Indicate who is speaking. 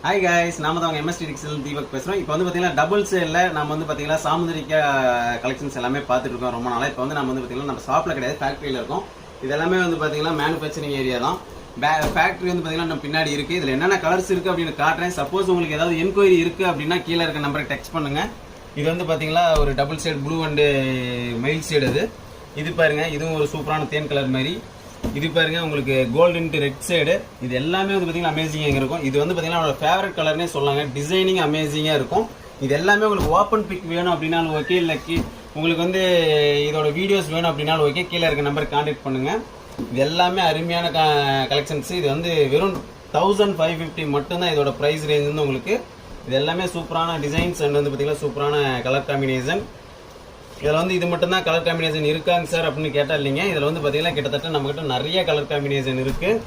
Speaker 1: Hi guys, நாம தான் MST டிக்ஸல் Deepak பேசுகிறோம். இப்போ வந்து பார்த்தீங்கன்னா டபுள் சேலில் நம்ம வந்து பார்த்தீங்கன்னா சாமுதிரிக்கா கலெக்ஷன்ஸ் எல்லாமே பார்த்துட்டு இருக்கோம் ரொம்ப நாளாக. இப்போ வந்து நம்ம வந்து பார்த்தீங்கன்னா நம்ம ஷாப்பில் கிடையாது, ஃபேக்ட்ரியில் இருக்கோம். இது எல்லாமே வந்து பார்த்தீங்கன்னா மேனுஃபேக்சரிங் ஏரியா தான். ஃபேக்ட்ரி வந்து பார்த்தீங்கன்னா நம்ம பின்னாடி இருக்குது. இதில் என்னென்ன கலர்ஸ் இருக்குது அப்படின்னு காட்டுறேன். சப்போஸ் உங்களுக்கு ஏதாவது என்கொயரி இருக்குது அப்படின்னா கீழே இருக்க நம்பருக்கு டெக்ஸ்ட் பண்ணுங்கள். இது வந்து பார்த்தீங்கன்னா ஒரு double shade blue and mail shade. இது பாருங்க, இதுவும் ஒரு சூப்பரான தேன் கலர் மாதிரி. இது பாருங்க உங்களுக்கு கோல்டன் ரெட் சைடு. இது எல்லாமே வந்து பார்த்தீங்கன்னா அமேசிங்காக இருக்கும். இது வந்து பார்த்தீங்கன்னா அவரோட ஃபேவரட் கலர்னே சொல்லாங்க. டிசைனிங் அமேசிங்காக இருக்கும். இது எல்லாமே உங்களுக்கு ஓப்பன் பிக் வேணும் அப்படின்னாலும் ஓகே, இல்லை உங்களுக்கு வந்து இதோட வீடியோஸ் வேணும் அப்படின்னாலும் ஓகே, கீழே இருக்க நம்பருக்கு கான்டாக்ட் பண்ணுங்க. இது எல்லாமே அருமையான கலெக்ஷன்ஸ். இது வந்து வெறும் 1550 மட்டும்தான் இதோட ப்ரைஸ் ரேஞ்ச் வந்து உங்களுக்கு. இது எல்லாமே சூப்பரான டிசைன்ஸ் அண்ட் வந்து பார்த்தீங்கன்னா சூப்பரான கலர் காம்பினேஷன். இதில் வந்து இது மட்டும்தான் கலர் காம்பினேஷன் இருக்காங்க சார் அப்படின்னு கேட்டால் இல்லைங்க. இதில் வந்து பார்த்தீங்கன்னா கிட்டத்தட்ட நம்மகிட்ட நிறைய கலர் காம்பினேஷன் இருக்குது.